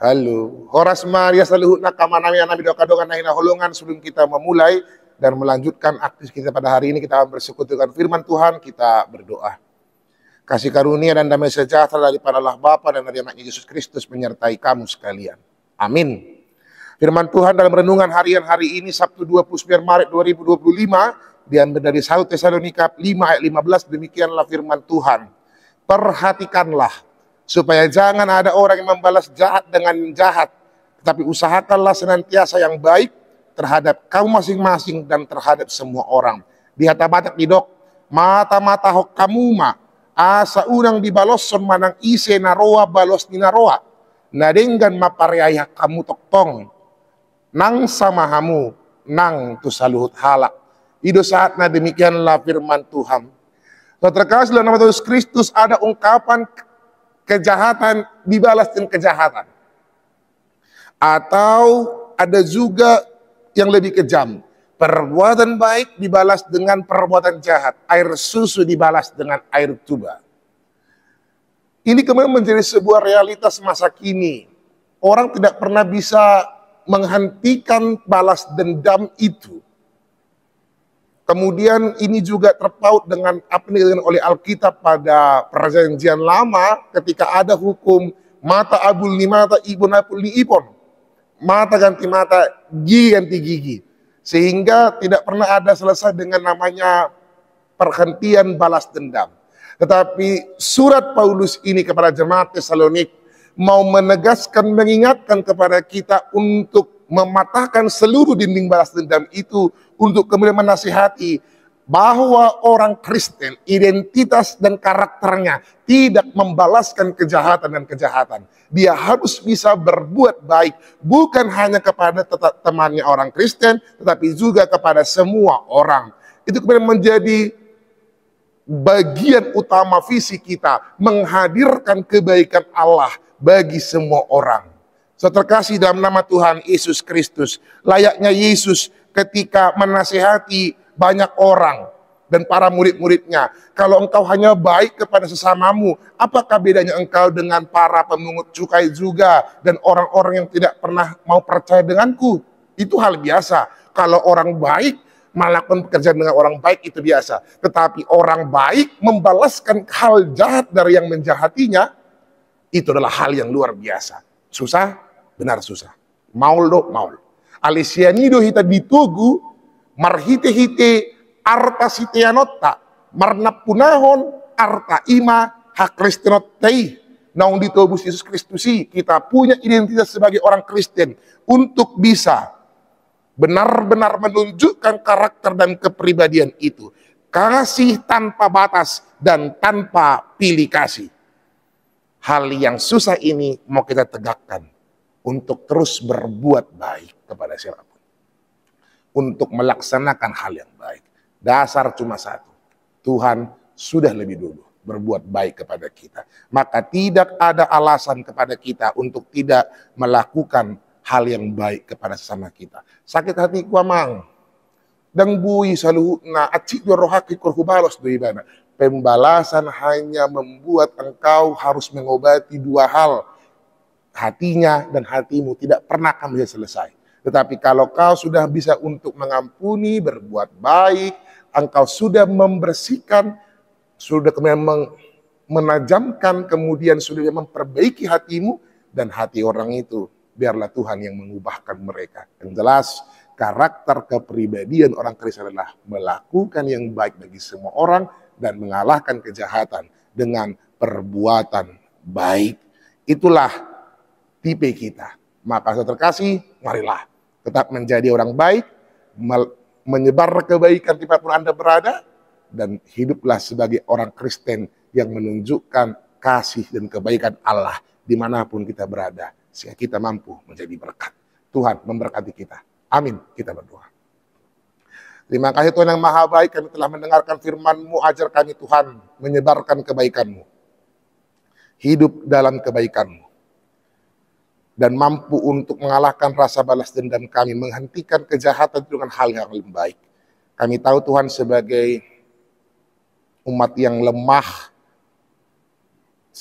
Halo, Horas Maria selalu nakamana nabi doa doa nahina holongan sebelum kita memulai dan melanjutkan aktivitas kita pada hari ini. Kita bersekutu dengan firman Tuhan, kita berdoa. Kasih karunia dan damai sejahtera daripada Allah Bapa dan dari anaknya Yesus Kristus menyertai kamu sekalian. Amin. Firman Tuhan dalam renungan harian hari ini Sabtu 29 Maret 2025 diambil dari 1 Tesalonika 5 ayat 15. Demikianlah firman Tuhan. Perhatikanlah supaya jangan ada orang yang membalas jahat dengan jahat, tetapi usahakanlah senantiasa yang baik terhadap kamu masing-masing dan terhadap semua orang. Di hata batak didok mata-mata hok kamu ma asa unang dibalosson manang ise naroa balos ni naroa nadenggan mapareaya kamu toktong nang samahamu nang tusaluhut halak. Ido saatnya demikianlah firman Tuhan. Terkasih dalam nama Yesus Kristus ada ungkapan kejahatan dibalas dengan kejahatan. Atau ada juga yang lebih kejam. Perbuatan baik dibalas dengan perbuatan jahat. Air susu dibalas dengan air tuba. Ini kemudian menjadi sebuah realitas masa kini. Orang tidak pernah bisa menghentikan balas dendam itu. Kemudian ini juga terpaut dengan apa yang dikatakan oleh Alkitab pada Perjanjian Lama ketika ada hukum mata abul ni mata, ibun abul ni ibon. Mata ganti mata, gigi ganti gigi. Sehingga tidak pernah ada selesai dengan namanya perhentian balas dendam. Tetapi surat Paulus ini kepada jemaat Tesalonik mau menegaskan, mengingatkan kepada kita untuk mematahkan seluruh dinding balas dendam itu, untuk kemudian menasihati bahwa orang Kristen identitas dan karakternya tidak membalaskan kejahatan dan kejahatan. Dia harus bisa berbuat baik bukan hanya kepada temannya orang Kristen, tetapi juga kepada semua orang. Itu kemudian menjadi bagian utama visi kita, menghadirkan kebaikan Allah bagi semua orang. Terkasih dalam nama Tuhan Yesus Kristus, layaknya Yesus ketika menasihati banyak orang dan para murid-muridnya, kalau engkau hanya baik kepada sesamamu, apakah bedanya engkau dengan para pemungut cukai juga dan orang-orang yang tidak pernah mau percaya denganku? Itu hal biasa. Kalau orang baik melakukan pekerjaan dengan orang baik itu biasa, tetapi orang baik membalaskan hal jahat dari yang menjahatinya, itu adalah hal yang luar biasa. Susah? Benar susah. Maul do maul. Alisianido hita ditugu marhite-hite arta siteanota marnapunahon arta ima hakristenotei. Naung ditobus Yesus Kristusi, kita punya identitas sebagai orang Kristen untuk bisa benar-benar menunjukkan karakter dan kepribadian itu. Kasih tanpa batas dan tanpa pilih kasih. Hal yang susah ini mau kita tegakkan untuk terus berbuat baik kepada siapapun. Untuk melaksanakan hal yang baik. Dasar cuma satu. Tuhan sudah lebih dulu berbuat baik kepada kita. Maka tidak ada alasan kepada kita untuk tidak melakukan hal yang baik kepada sesama kita. Sakit hati kuamang. Dan bui saluhu na acik rohaki kurhubalos do ibana. Pembalasan hanya membuat engkau harus mengobati dua hal. Hatinya dan hatimu tidak pernah akan bisa selesai. Tetapi kalau kau sudah bisa untuk mengampuni, berbuat baik, engkau sudah membersihkan, sudah kemudian menajamkan, kemudian sudah memperbaiki hatimu dan hati orang itu, biarlah Tuhan yang mengubahkan mereka. Yang jelas, karakter kepribadian orang Kristen adalah melakukan yang baik bagi semua orang dan mengalahkan kejahatan dengan perbuatan baik. Itulah tipe kita. Maka saudara terkasih, marilah tetap menjadi orang baik, menyebar kebaikan dimanapun Anda berada, dan hiduplah sebagai orang Kristen yang menunjukkan kasih dan kebaikan Allah dimanapun kita berada, sehingga kita mampu menjadi berkat. Tuhan memberkati kita. Amin. Kita berdoa. Terima kasih Tuhan yang Maha Baik, kami telah mendengarkan firman-Mu, ajar kami Tuhan menyebarkan kebaikan-Mu, hidup dalam kebaikan-Mu, dan mampu untuk mengalahkan rasa balas dendam kami, menghentikan kejahatan dengan hal yang lebih baik. Kami tahu Tuhan sebagai umat yang lemah,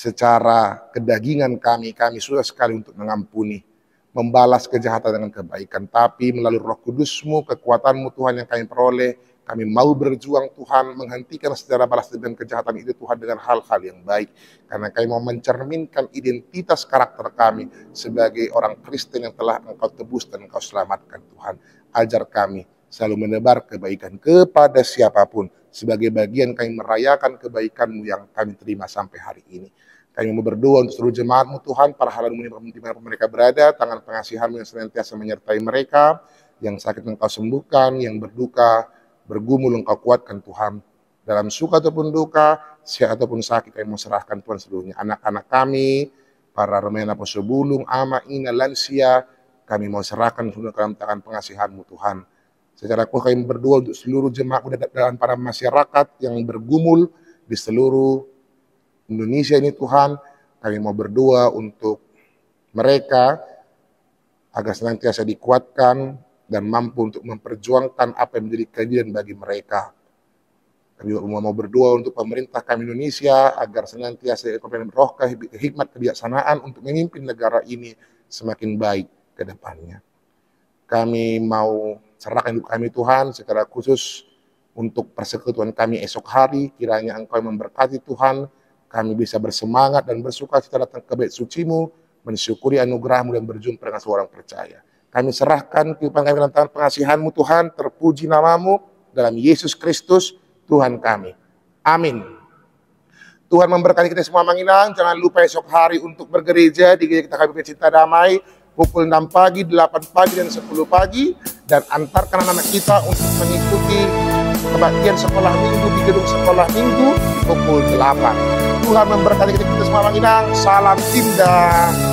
secara kedagingan kami susah sekali untuk mengampuni, membalas kejahatan dengan kebaikan. Tapi melalui Roh Kudus-Mu, kekuatan-Mu Tuhan yang kami peroleh, kami mau berjuang Tuhan, menghentikan sejarah balas dendam kejahatan itu Tuhan dengan hal-hal yang baik. Karena kami mau mencerminkan identitas karakter kami sebagai orang Kristen yang telah Engkau tebus dan Engkau selamatkan Tuhan. Ajar kami selalu menebar kebaikan kepada siapapun sebagai bagian kami merayakan kebaikan-Mu yang kami terima sampai hari ini. Kami mau berdoa untuk seluruh jemaat-Mu Tuhan, para halaman di mana mereka berada, tangan pengasihan-Mu yang senantiasa menyertai mereka, yang sakit Engkau sembuhkan, yang berduka, bergumul Engkau kuatkan Tuhan. Dalam suka ataupun duka, sehat ataupun sakit, kami mau serahkan Tuhan seluruhnya. Anak-anak kami, para remaja poso bulung, ama, ina, lansia, kami mau serahkan seluruh dalam tangan pengasihan-Mu Tuhan. Secara khusus kami berdoa untuk seluruh jemaat dan para masyarakat yang bergumul di seluruh Indonesia ini Tuhan. Kami mau berdoa untuk mereka agar senantiasa dikuatkan dan mampu untuk memperjuangkan apa yang menjadi keadilan bagi mereka. Kami mau berdoa untuk pemerintah kami Indonesia agar senantiasa diberikan roh hikmat kebijaksanaan untuk memimpin negara ini semakin baik ke depannya. Kami mau serahkan hidup kami Tuhan secara khusus untuk persekutuan kami esok hari. Kiranya Engkau memberkati Tuhan, kami bisa bersemangat dan bersuka cita datang ke bait suci-Mu, mensyukuri anugerah-Mu dan berjumpa dengan seorang percaya. Kami serahkan kehidupan kami dalam tangan pengasihan-Mu Tuhan, terpuji nama-Mu dalam Yesus Kristus Tuhan kami. Amin. Tuhan memberkati kita semua Manginang. Jangan lupa esok hari untuk bergereja di gereja kita KBP Cinta Damai, pukul 6 pagi, 8 pagi, dan 10 pagi. Dan antarkan anak-anak kita untuk mengikuti kebaktian sekolah minggu di gedung sekolah minggu di pukul 8. Tuhan memberkati kita semua Manginang. Salam indah.